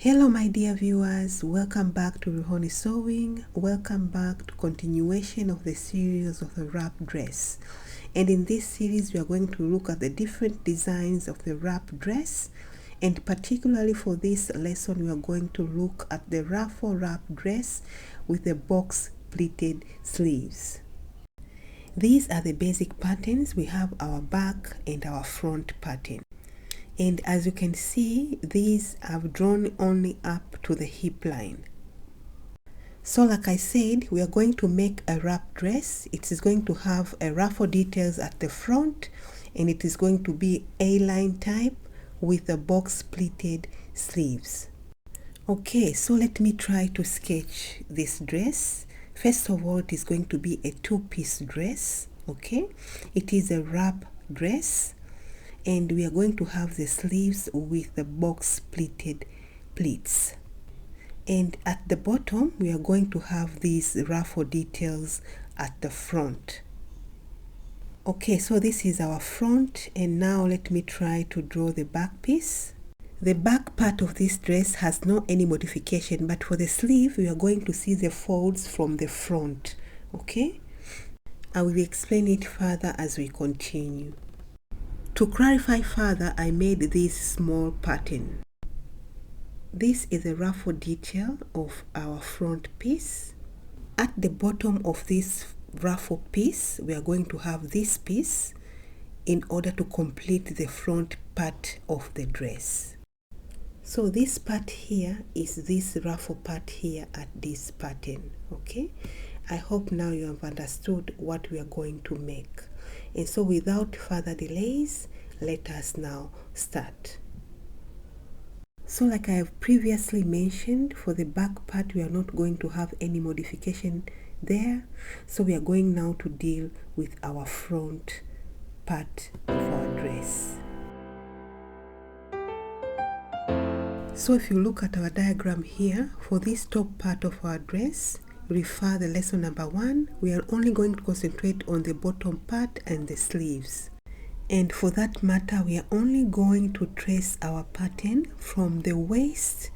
Hello my dear viewers, welcome back to Ruhoni Sewing. Welcome back to continuation of the series of the wrap dress. And in this series we are going to look at the different designs of the wrap dress, and particularly for this lesson we are going to look at the Ruffle wrap dress with the box pleated sleeves. These are the basic patterns. We have our back and our front pattern. And as you can see, these have drawn only up to the hip line. So like I said, we are going to make a wrap dress. It is going to have a ruffle details at the front, and it is going to be A-line type with the box pleated sleeves. Okay, so let me try to sketch this dress. First of all, it is going to be a two-piece dress. Okay, it is a wrap dress, and we are going to have the sleeves with the box pleated pleats, and at the bottom we are going to have these ruffle details at the front. Okay, so this is our front, and now let me try to draw the back piece. The back part of this dress has no any modification, but for the sleeve we are going to see the folds from the front. Okay, I will explain it further as we continue. To clarify further, I made this small pattern. This is a ruffle detail of our front piece. At the bottom of this ruffle piece, we are going to have this piece in order to complete the front part of the dress. So this part here is this ruffle part here at this pattern. Okay, I hope now you have understood what we are going to make. And so without further delays, let us now start. So like I have previously mentioned, for the back part we are not going to have any modification there. So we are going now to deal with our front part of our dress. So if you look at our diagram here, for this top part of our dress, refer the lesson number 1. We are only going to concentrate on the bottom part and the sleeves. And for that matter, we are only going to trace our pattern from the waist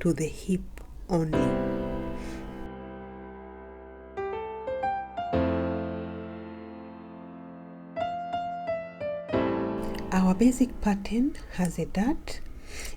to the hip only. Our basic pattern has a dart,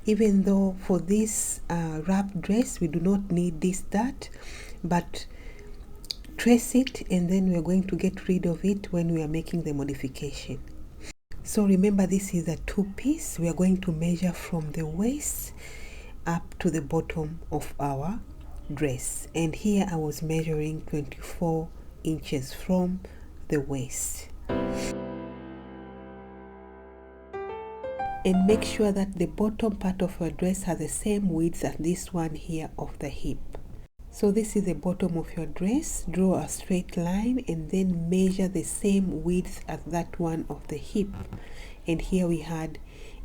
even though for this wrap dress we do not need this dart, but trace it and then we are going to get rid of it when we are making the modification. So remember, this is a two-piece. We are going to measure from the waist up to the bottom of our dress, and here I was measuring 24 inches from the waist. And make sure that the bottom part of your dress has the same width as this one here of the hip. So this is the bottom of your dress. Draw a straight line and then measure the same width as that one of the hip. And here we had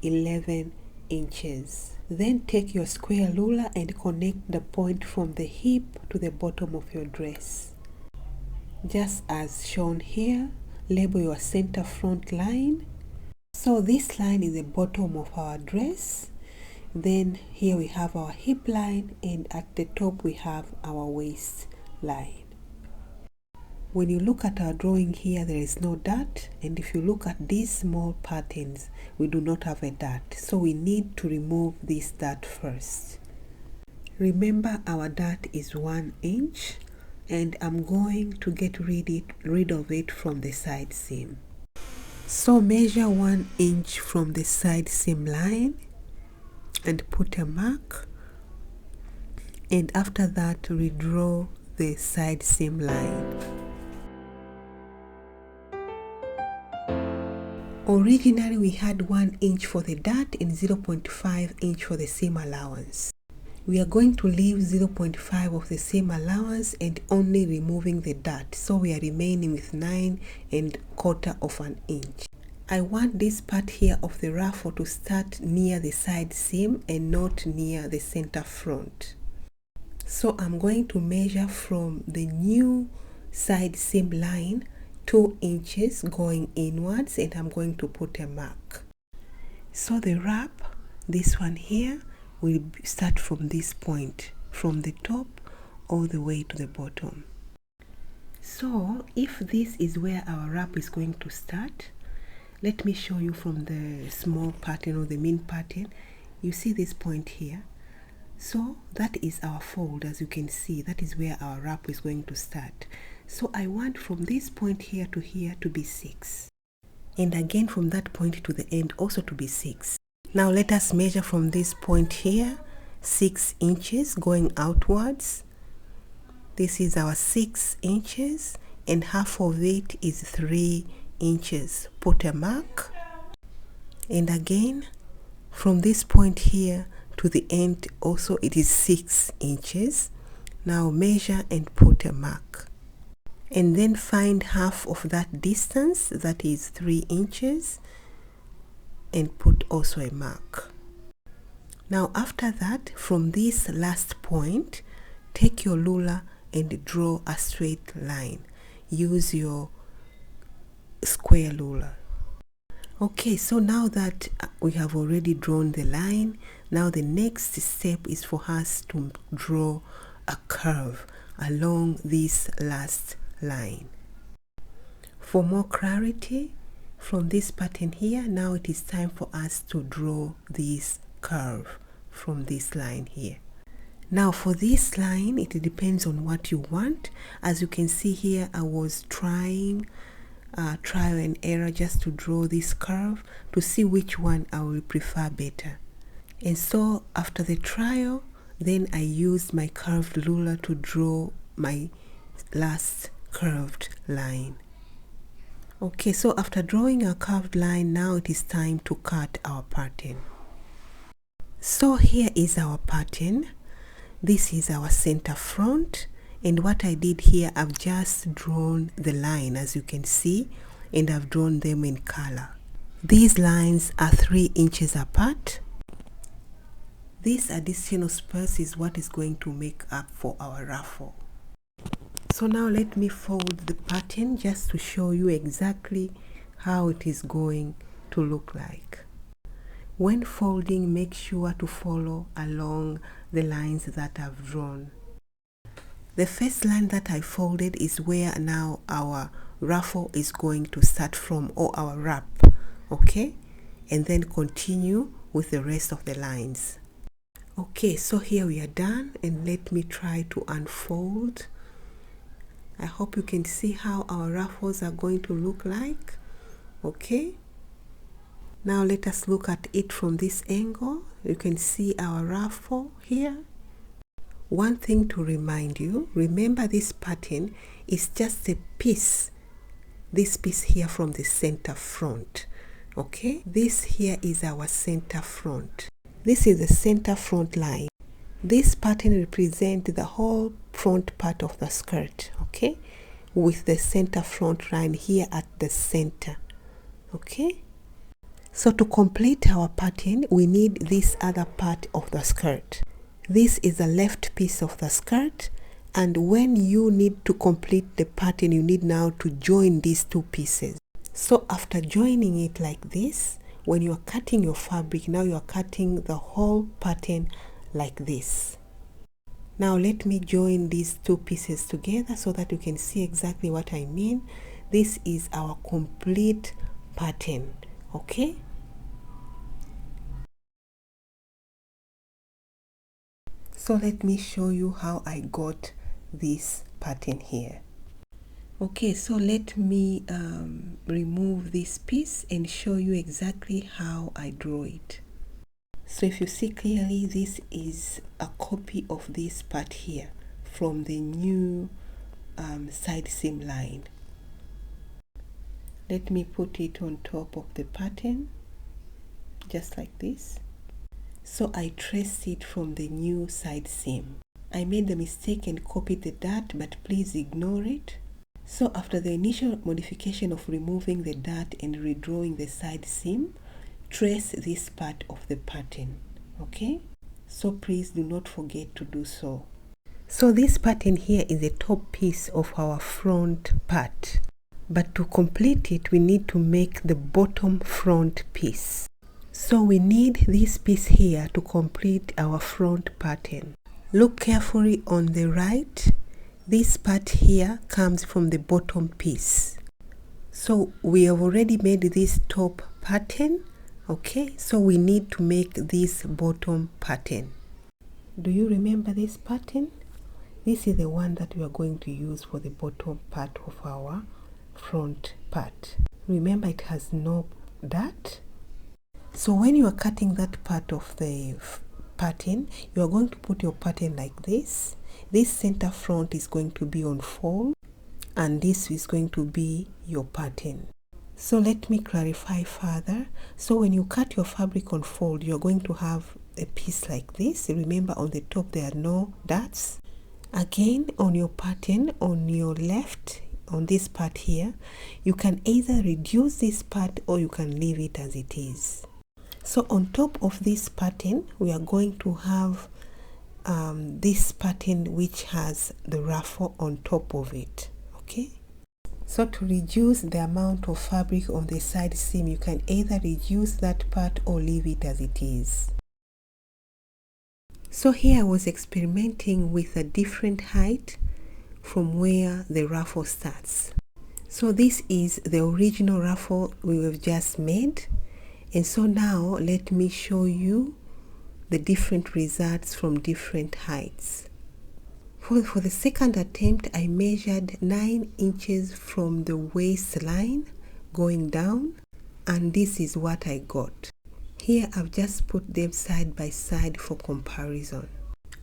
11 inches. Then take your square ruler and connect the point from the hip to the bottom of your dress. Just as shown here, label your center front line. So this line is the bottom of our dress. Then here we have our hip line, and at the top we have our waist line. When you look at our drawing here, there is no dart, and if you look at these small patterns, we do not have a dart, so we need to remove this dart first. Remember, our dart is 1 inch, and I'm going to get rid of it from the side seam. So measure 1 inch from the side seam line and put a mark, and after that redraw the side seam line. Originally we had 1 inch for the dart and 0.5 inch for the seam allowance. We are going to leave 0.5 of the seam allowance and only removing the dart, so we are remaining with 9¼ of an inch. I want this part here of the ruffle to start near the side seam and not near the center front. So I'm going to measure from the new side seam line 2 inches going inwards, and I'm going to put a mark. So the wrap, this one here, we'll start from this point, from the top all the way to the bottom. So if this is where our wrap is going to start, let me show you from the small pattern or the main pattern. You see this point here. So that is our fold. As you can see, that is where our wrap is going to start. So I want from this point here to be 6. And again from that point to the end also to be 6. Now let us measure from this point here 6 inches going outwards. This is our 6 inches and half of it is 3 inches. Put a mark. And again from this point here to the end also it is 6 inches. Now measure and put a mark. And then find half of that distance, that is 3 inches, and put also a mark. Now after that, from this last point, take your ruler and draw a straight line. Use your square ruler. Okay, so now that we have already drawn the line, now the next step is for us to draw a curve along this last line. For more clarity, from this pattern here, now it is time for us to draw this curve from this line here. Now for this line, it depends on what you want. As you can see here, I was trying trial and error just to draw this curve to see which one I will prefer better. And so after the trial, then I used my curved ruler to draw my last curved line. Okay, so after drawing a curved line, now it is time to cut our pattern. So here is our pattern. This is our center front, and what I did here, I've just drawn the line, as you can see, and I've drawn them in color. These lines are 3 inches apart. This additional space is what is going to make up for our ruffle. So now let me fold the pattern just to show you exactly how it is going to look like. When folding, make sure to follow along the lines that I've drawn. The first line that I folded is where now our ruffle is going to start from, or our wrap, okay? And then continue with the rest of the lines. Okay, so here we are done, and let me try to unfold. I hope you can see how our ruffles are going to look like. Okay, now let us look at it from this angle. You can see our ruffle here. One thing to remind you, remember this pattern is just a piece, this piece here from the center front. Okay, this here is our center front. This is the center front line. This pattern represents the whole front part of the skirt, okay, with the center front line here at the center. Okay, so to complete our pattern, we need this other part of the skirt. This is the left piece of the skirt, and when you need to complete the pattern, you need now to join these two pieces. So after joining it like this, when you are cutting your fabric, now you are cutting the whole pattern like this. Now let me join these two pieces together so that you can see exactly what I mean. This is our complete pattern, okay? So let me show you how I got this pattern here. Okay, so let me remove this piece and show you exactly how I draw it. So if you see clearly, this is a copy of this part here from the new side seam line. Let me put it on top of the pattern, just like this. So I traced it from the new side seam. I made the mistake and copied the dart, but please ignore it. So after the initial modification of removing the dart and redrawing the side seam, trace this part of the pattern, okay? So please do not forget to do so. So this pattern here is the top piece of our front part. But to complete it, we need to make the bottom front piece. So we need this piece here to complete our front pattern. Look carefully on the right. This part here comes from the bottom piece. So we have already made this top pattern. Okay, so we need to make this bottom pattern. Do you remember this pattern? This is the one that we are going to use for the bottom part of our front part. Remember, it has no dart. So when you are cutting that part of the pattern, you are going to put your pattern like this. This center front is going to be on fold, and this is going to be your pattern. So let me clarify further. So when you cut your fabric on fold, you're going to have a piece like this. Remember, on the top there are no darts. Again, on your pattern, on your left, on this part here, you can either reduce this part or you can leave it as it is. So on top of this pattern, we are going to have this pattern which has the ruffle on top of it. Okay, so to reduce the amount of fabric on the side seam, you can either reduce that part or leave it as it is. So here I was experimenting with a different height from where the ruffle starts. So this is the original ruffle we have just made, and so now let me show you the different results from different heights. For the second attempt, I measured 9 inches from the waistline going down, and this is what I got. Here I've just put them side by side for comparison.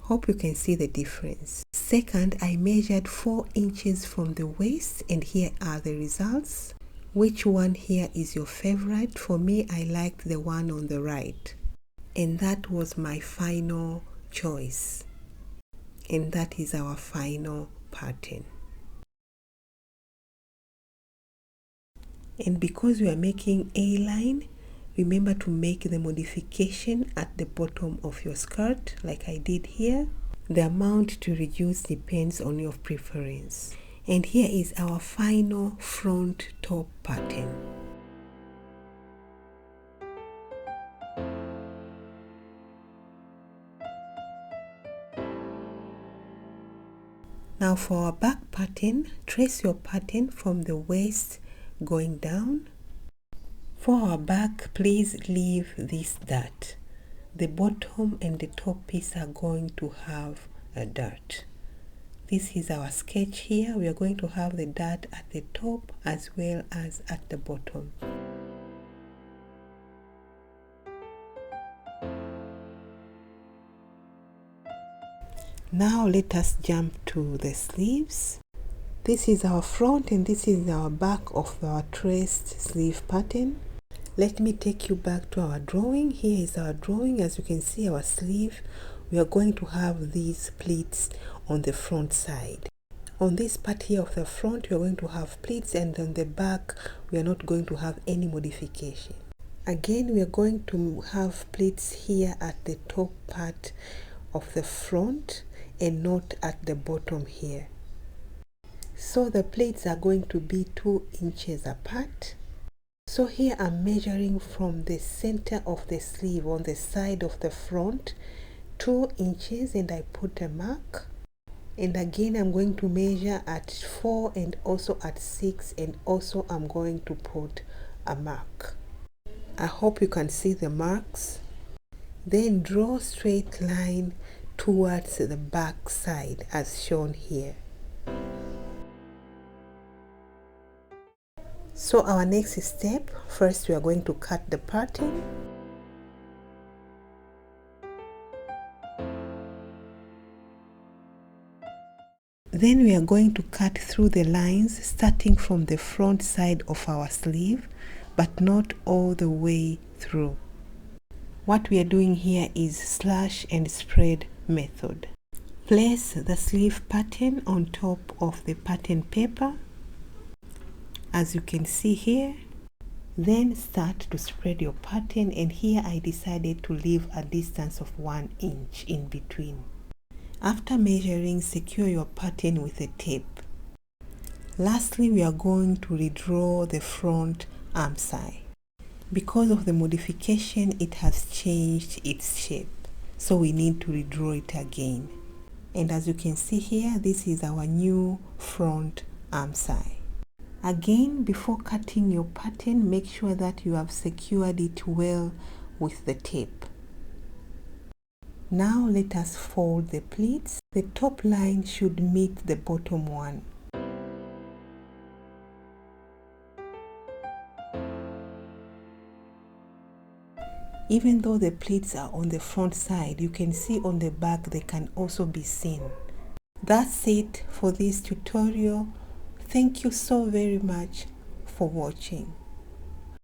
Hope you can see the difference. Second, I measured 4 inches from the waist, and here are the results. Which one here is your favorite? For me, I liked the one on the right, and that was my final choice. And that is our final pattern. And because we are making A-line, remember to make the modification at the bottom of your skirt like I did here. The amount to reduce depends on your preference. And here is our final front top pattern. Now for our back pattern, trace your pattern from the waist going down. For our back, please leave this dart. The bottom and the top piece are going to have a dart. This is our sketch here. We are going to have the dart at the top as well as at the bottom. Now let us jump to the sleeves. This is our front and this is our back of our traced sleeve pattern. Let me take you back to our drawing. Here is our drawing. As you can see, our sleeve, we are going to have these pleats on the front side. On this part here of the front, we are going to have pleats, and on the back, we are not going to have any modification. Again, we are going to have pleats here at the top part of the front and not at the bottom here. So the pleats are going to be 2 inches apart. So here I'm measuring from the center of the sleeve on the side of the front 2 inches, and I put a mark. And again I'm going to measure at 4 and also at 6, and also I'm going to put a mark. I hope you can see the marks. Then draw a straight line towards the back side as shown here. So our next step, first we are going to cut the pattern. Then we are going to cut through the lines starting from the front side of our sleeve, but not all the way through. What we are doing here is slash and spread method. Place the sleeve pattern on top of the pattern paper, as you can see here. Then start to spread your pattern, and here I decided to leave a distance of 1 inch in between. After measuring, secure your pattern with a tape. Lastly, we are going to redraw the front arm side. Because of the modification, it has changed its shape. So we need to redraw it again. And as you can see here, this is our new front arm side. Again, before cutting your pattern, make sure that you have secured it well with the tape. Now let us fold the pleats. The top line should meet the bottom one. Even though the pleats are on the front side, you can see on the back they can also be seen. That's it for this tutorial. Thank you so very much for watching.